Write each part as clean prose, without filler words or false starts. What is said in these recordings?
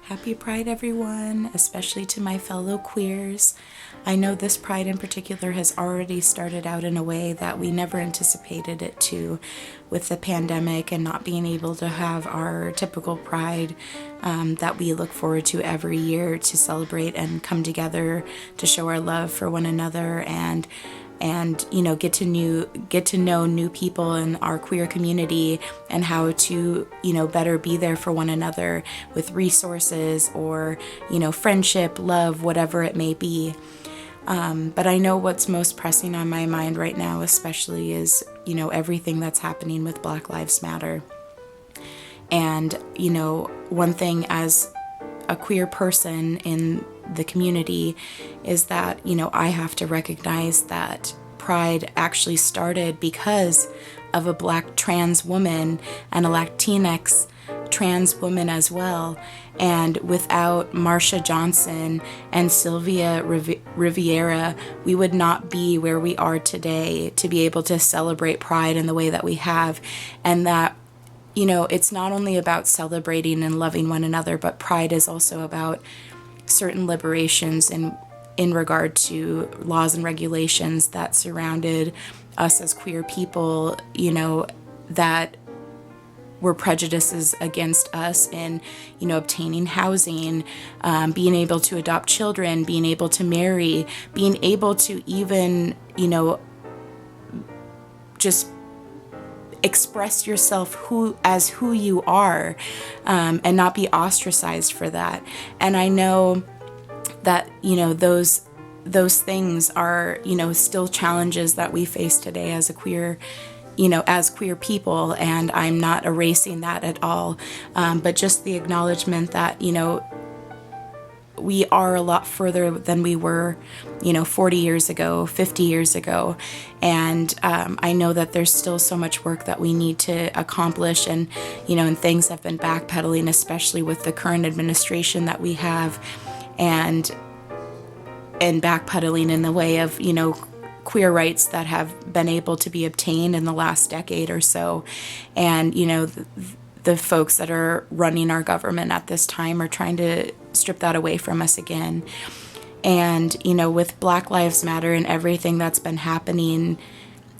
Happy Pride, everyone, especially to my fellow queers. I know this Pride in particular has already started out in a way that we never anticipated it to, with the pandemic and not being able to have our typical Pride that we look forward to every year to celebrate and come together to show our love for one another and get to know new people in our queer community and how to better be there for one another with resources or friendship, love, whatever it may be. But I know what's most pressing on my mind right now especially is everything that's happening with Black Lives Matter. And one thing as a queer person in the community is that I have to recognize that Pride actually started because of a Black trans woman and a Latinx trans woman as well. And without Marsha Johnson and Sylvia Riviera, we would not be where we are today to be able to celebrate Pride in the way that we have. And that it's not only about celebrating and loving one another, but Pride is also about certain liberations in regard to laws and regulations that surrounded us as queer people, that were prejudices against us in, obtaining housing, being able to adopt children, being able to marry, being able to even, just express yourself who you are, and not be ostracized for that. And I know that those things are still challenges that we face today as a queer as queer people, and I'm not erasing that at all, but just the acknowledgement that we are a lot further than we were 40 years ago, 50 years ago. And I know that there's still so much work that we need to accomplish, and and things have been backpedaling, especially with the current administration that we have, and backpedaling in the way of queer rights that have been able to be obtained in the last decade or so. And the folks that are running our government at this time are trying to strip that away from us again. And with Black Lives Matter and everything that's been happening,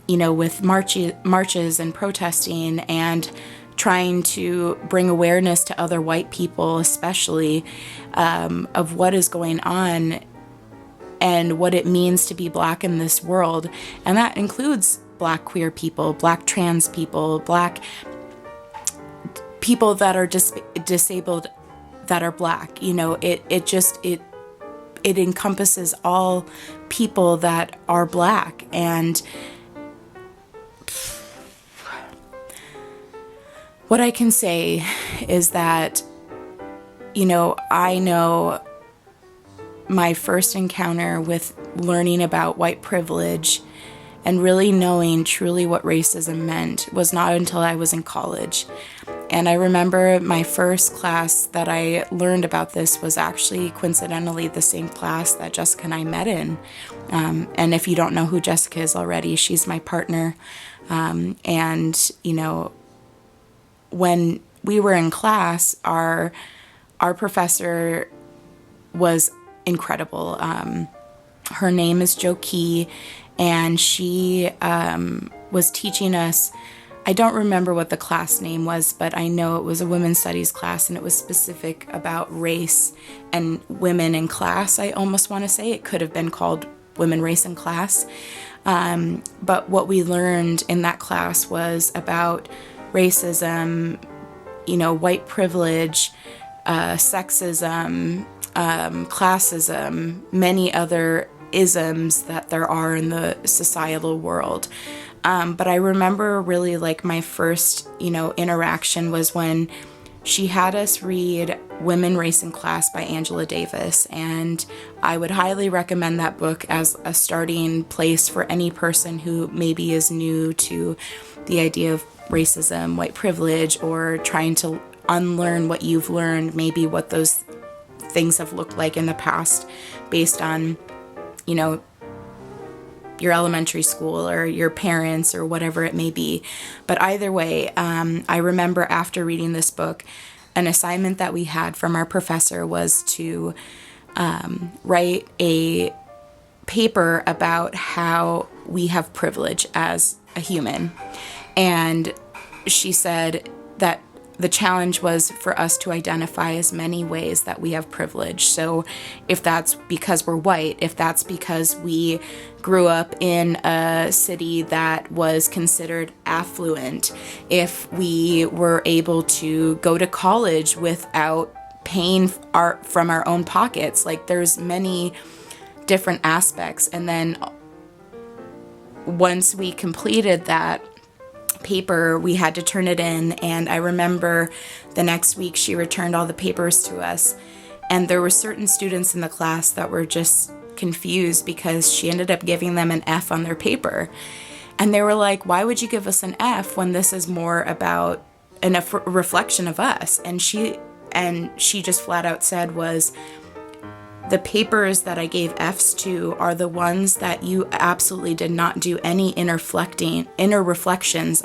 with marches and protesting and trying to bring awareness to other white people especially, of what is going on and what it means to be Black in this world. And that includes Black queer people, Black trans people, Black people that are disabled that are Black. It encompasses all people that are Black. And what I can say is that I know my first encounter with learning about white privilege and really knowing truly what racism meant was not until I was in college. And I remember my first class that I learned about this was actually coincidentally the same class that Jessica and I met in. And if you don't know who Jessica is already, she's my partner. And when we were in class, our professor was incredible. Her name is Jo Key, and she was teaching us. I don't remember what the class name was, but I know it was a women's studies class, and it was specific about race and women in class. I almost want to say it could have been called Women, Race, and Class. But what we learned in that class was about racism, white privilege, sexism, classism, many other isms that there are in the societal world. But I remember really my first, interaction was when she had us read Women, Race, and Class by Angela Davis. And I would highly recommend that book as a starting place for any person who maybe is new to the idea of racism, white privilege, or trying to unlearn what you've learned, maybe what those things have looked like in the past based on, your elementary school or your parents or whatever it may be. But either way, I remember after reading this book an assignment that we had from our professor was to write a paper about how we have privilege as a human. And she said that the challenge was for us to identify as many ways that we have privilege. So if that's because we're white, if that's because we grew up in a city that was considered affluent, if we were able to go to college without paying from our own pockets, like there's many different aspects. And then once we completed that paper, we had to turn it in, and I remember the next week she returned all the papers to us, and there were certain students in the class that were just confused because she ended up giving them an F on their paper, and they were like, why would you give us an F when this is more about a reflection of us? And she just flat out said was, the papers that I gave Fs to are the ones that you absolutely did not do any inner reflections,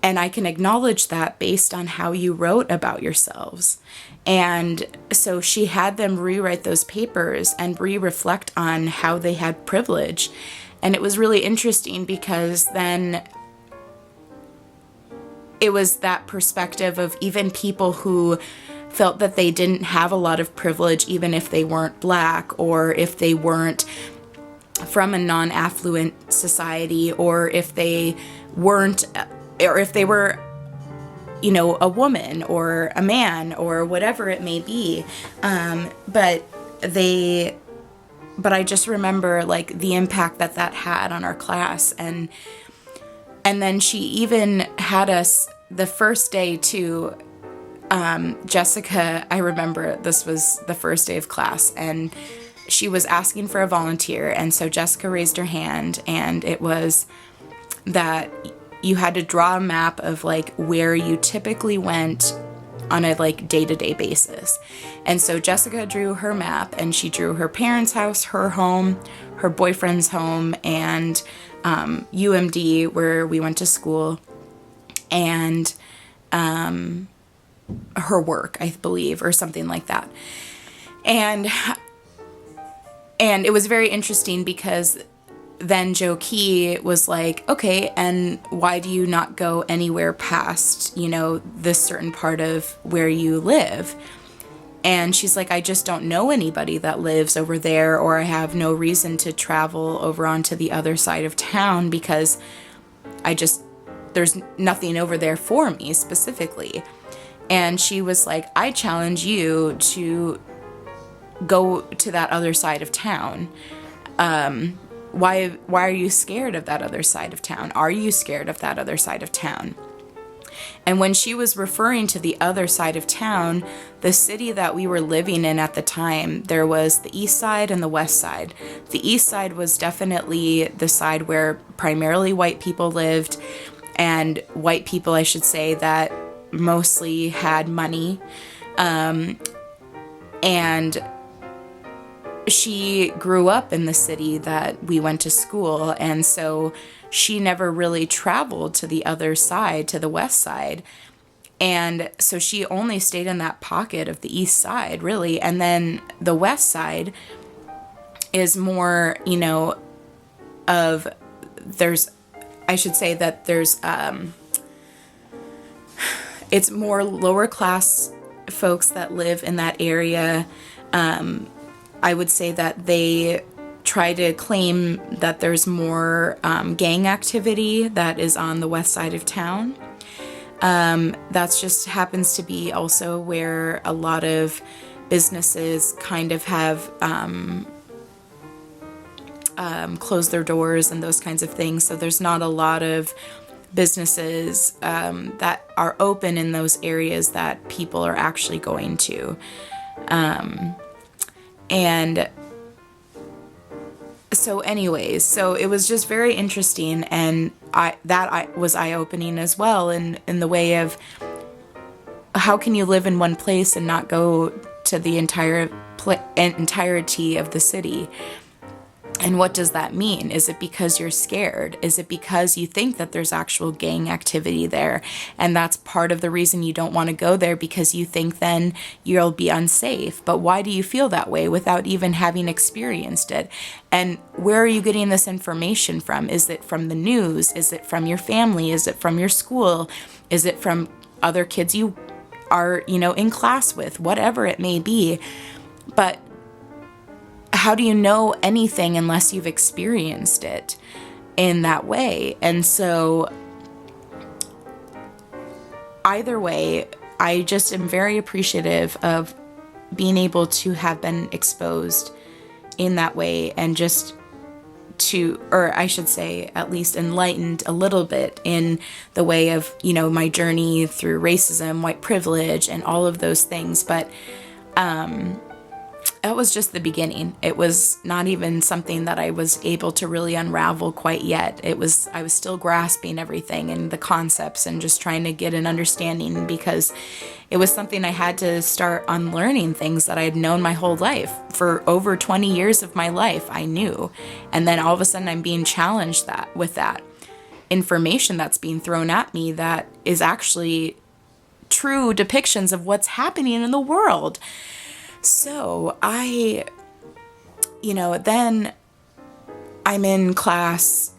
and I can acknowledge that based on how you wrote about yourselves. And so she had them rewrite those papers and reflect on how they had privilege. And it was really interesting because then it was that perspective of even people who felt that they didn't have a lot of privilege, even if they weren't Black, or if they weren't from a non-affluent society, or if they weren't, or if they were, a woman or a man or whatever it may be. But I just remember like the impact that had on our class. And then she even had us the first day to, Jessica, I remember this was the first day of class, and she was asking for a volunteer. And so Jessica raised her hand, and it was that you had to draw a map of like where you typically went on a like day-to-day basis. And so Jessica drew her map, and she drew her parents' house, her home, her boyfriend's home, and UMD, where we went to school, and her work, I believe, or something like that. And it was very interesting because then Joe Key was like, okay, and why do you not go anywhere past, this certain part of where you live? And she's like, I just don't know anybody that lives over there, or I have no reason to travel over onto the other side of town because there's nothing over there for me specifically. And she was like, I challenge you to go to that other side of town. Why are you scared of that other side of town? Are you scared of that other side of town? And when she was referring to the other side of town, the city that we were living in at the time, there was the east side and the west side. The east side was definitely the side where primarily white people lived, and white people, I should say, that mostly had money. And she grew up in the city that we went to school, and so she never really traveled to the other side, to the west side. And so she only stayed in that pocket of the east side, really. And then the west side is more, it's more lower class folks that live in that area. I would say that they try to claim that there's more gang activity that is on the west side of town. That's just happens to be also where a lot of businesses kind of have closed their doors and those kinds of things. So there's not a lot of businesses that are open in those areas that people are actually going to. And so anyways, so it was just very interesting, and I was eye-opening as well in the way of how can you live in one place and not go to the entirety of the city. And what does that mean? Is it because you're scared? Is it because you think that there's actual gang activity there? And that's part of the reason you don't want to go there, because you think then you'll be unsafe. But why do you feel that way without even having experienced it? And where are you getting this information from? Is it from the news? Is it from your family? Is it from your school? Is it from other kids you are, in class with? Whatever it may be. But how do you know anything unless you've experienced it in that way? And so either way, I just am very appreciative of being able to have been exposed in that way, and just or I should say, at least enlightened a little bit in the way of, my journey through racism, white privilege, and all of those things. But, that was just the beginning. It was not even something that I was able to really unravel quite yet. I was still grasping everything and the concepts and just trying to get an understanding, because it was something I had to start unlearning things that I had known my whole life. For over 20 years of my life, I knew. And then all of a sudden I'm being challenged with that information that's being thrown at me that is actually true depictions of what's happening in the world. So then I'm in class,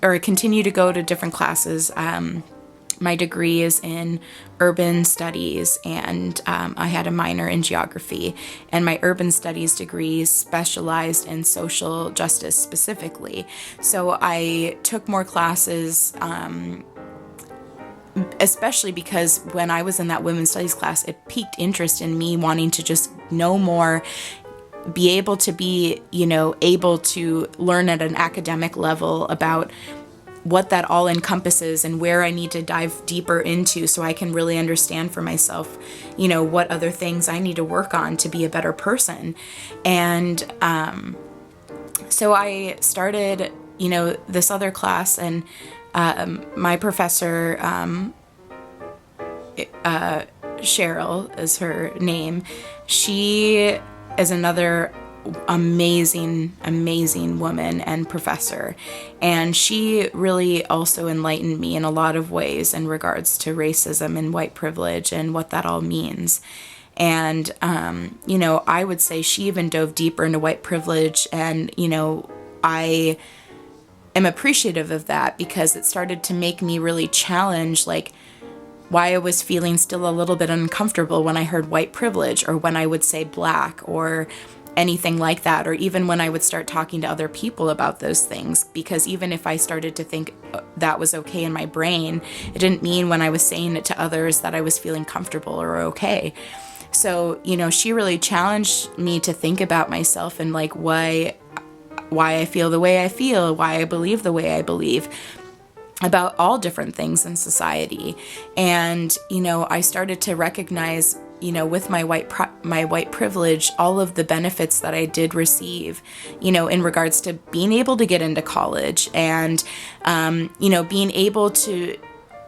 or continue to go to different classes. My degree is in urban studies, and I had a minor in geography, and my urban studies degree specialized in social justice specifically. So I took more classes, especially because when I was in that women's studies class, it piqued interest in me wanting to just know more, be able to be, able to learn at an academic level about what that all encompasses and where I need to dive deeper into so I can really understand for myself, what other things I need to work on to be a better person. And so I started, this other class, and my professor, Cheryl is her name. She is another amazing woman and professor. And she really also enlightened me in a lot of ways in regards to racism and white privilege and what that all means. And, I would say she even dove deeper into white privilege. And, I am appreciative of that, because it started to make me really challenge, why I was feeling still a little bit uncomfortable when I heard white privilege, or when I would say black, or anything like that, or even when I would start talking to other people about those things. Because even if I started to think that was okay in my brain, it didn't mean when I was saying it to others that I was feeling comfortable or okay. So, she really challenged me to think about myself and why I feel the way I feel, why I believe the way I believe about all different things in society. And, I started to recognize, with my white privilege, all of the benefits that I did receive, in regards to being able to get into college, and, being able to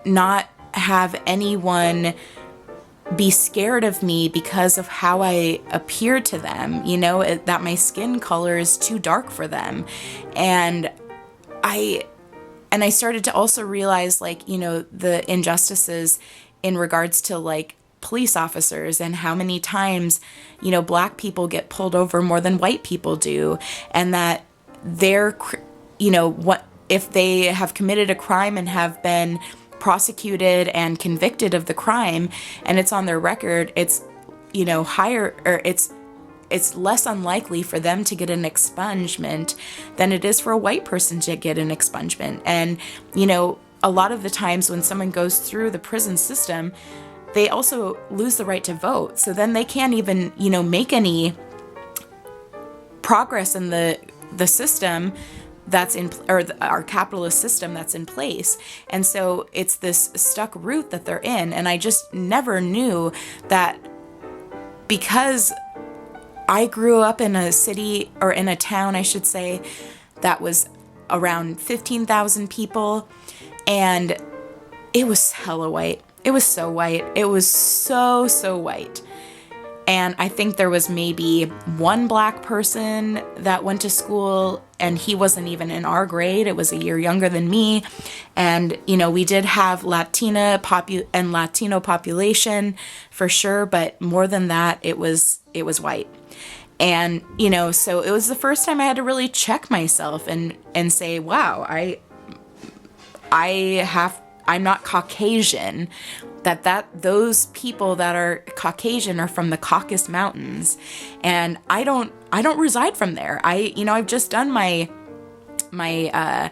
not have anyone be scared of me because of how I appear to them, that my skin color is too dark for them. And I started to also realize, the injustices in regards to, police officers, and how many times, black people get pulled over more than white people do. And that they're, what if they have committed a crime and have been prosecuted and convicted of the crime, and it's on their record, it's, higher, or it's less unlikely for them to get an expungement than it is for a white person to get an expungement. And, a lot of the times when someone goes through the prison system, they also lose the right to vote. So then they can't even, make any progress in the system that's in, or our capitalist system that's in place. And so it's this stuck root that they're in. And I just never knew that, because I grew up in a city, or in a town, I should say, that was around 15,000 people, and it was hella white. It was so white. It was so white. And I think there was maybe one black person that went to school, and he wasn't even in our grade. It was a year younger than me. And, you know, we did have Latino population for sure, but more than that, it was white. And, you know, so it was the first time I had to really check myself and say, wow, I'm not Caucasian. Those people that are Caucasian are from the Caucasus Mountains, and I don't reside from there. I've just done my DNA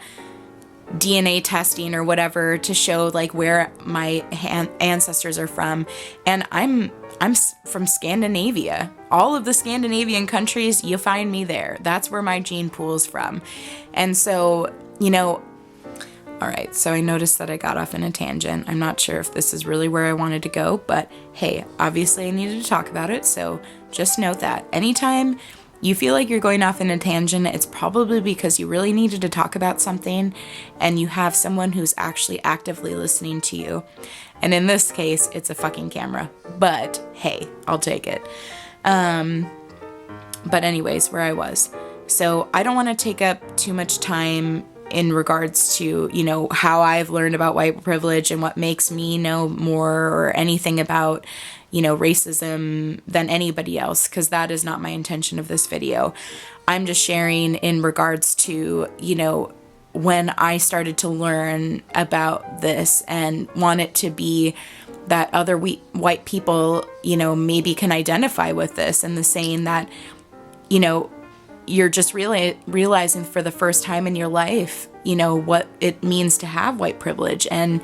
testing or whatever to show like where my ancestors are from, and I'm from Scandinavia. All of the Scandinavian countries, you find me there. That's where my gene pool is from. And so, you know, all right, so I noticed that I got off in a tangent. I'm not sure if this is really where I wanted to go, but hey, obviously I needed to talk about it, so just note that. Anytime you feel like you're going off in a tangent, it's probably because you really needed to talk about something and you have someone who's actually actively listening to you. And in this case, it's a fucking camera. But hey, I'll take it. But anyways, where I was. So I don't want to take up too much time in regards to, you know, how I've learned about white privilege and what makes me know more or anything about, you know, racism than anybody else, because that is not my intention of this video. I'm just sharing in regards to, you know, when I started to learn about this and want it to be that other white people, you know, maybe can identify with this, and the saying that, you know, you're just really realizing for the first time in your life, you know, what it means to have white privilege and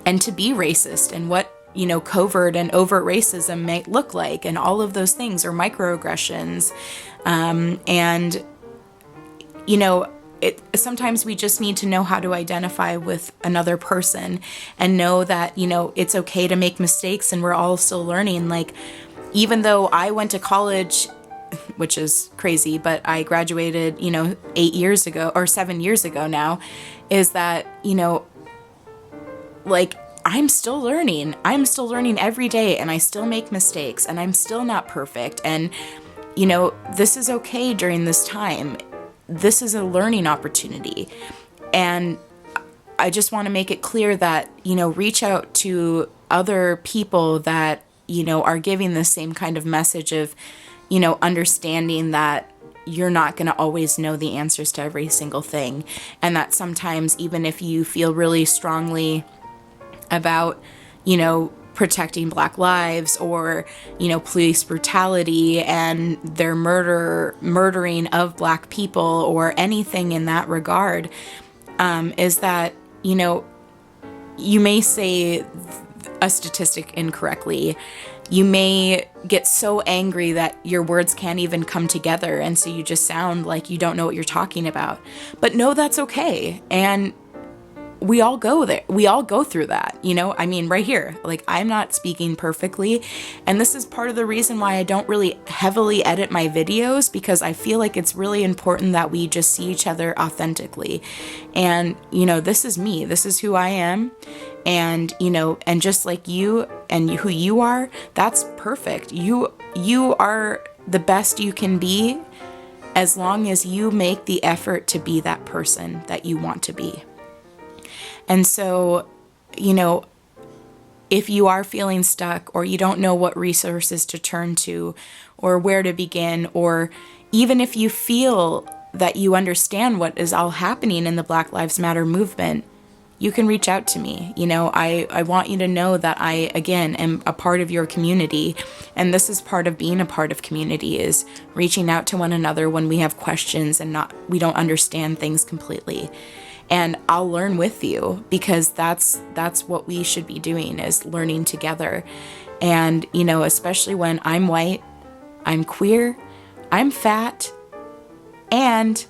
to be racist, and what, you know, covert and overt racism might look like, and all of those things, or microaggressions. And, you know, sometimes we just need to know how to identify with another person and know that, you know, it's okay to make mistakes and we're all still learning. Like, even though I went to college, which is crazy, but I graduated, you know, 8 years ago or 7 years ago now, is that, you know, like, I'm still learning. I'm still learning every day, and I still make mistakes, and I'm still not perfect. And, you know, this is okay during this time. This is a learning opportunity. And I just want to make it clear that, you know, reach out to other people that, you know, are giving the same kind of message of, you know, understanding that you're not going to always know the answers to every single thing. And that sometimes, even if you feel really strongly about, you know, protecting Black lives, or, you know, police brutality and their murdering of Black people, or anything in that regard, is that, you know, you may say a statistic incorrectly. You may get so angry that your words can't even come together, and so you just sound like you don't know what you're talking about. But no, that's okay. And we all go there. We all go through that, you know? I mean, right here, like, I'm not speaking perfectly, and this is part of the reason why I don't really heavily edit my videos, because I feel like it's really important that we just see each other authentically. And, you know, this is me. This is who I am. And, you know, and just like you and who you are, that's perfect. You are the best you can be, as long as you make the effort to be that person that you want to be. And so, you know, if you are feeling stuck, or you don't know what resources to turn to, or where to begin, or even if you feel that you understand what is all happening in the Black Lives Matter movement, you can reach out to me. You know, I want you to know that I, again, am a part of your community. And this is part of being a part of community, is reaching out to one another when we have questions and we don't understand things completely. And I'll learn with you, because that's what we should be doing, is learning together. And, you know, especially when I'm white, I'm queer, I'm fat, and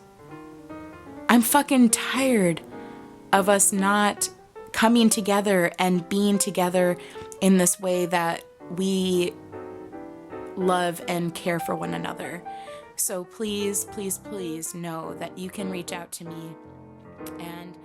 I'm fucking tired of us not coming together and being together in this way that we love and care for one another. So please, please, please know that you can reach out to me, and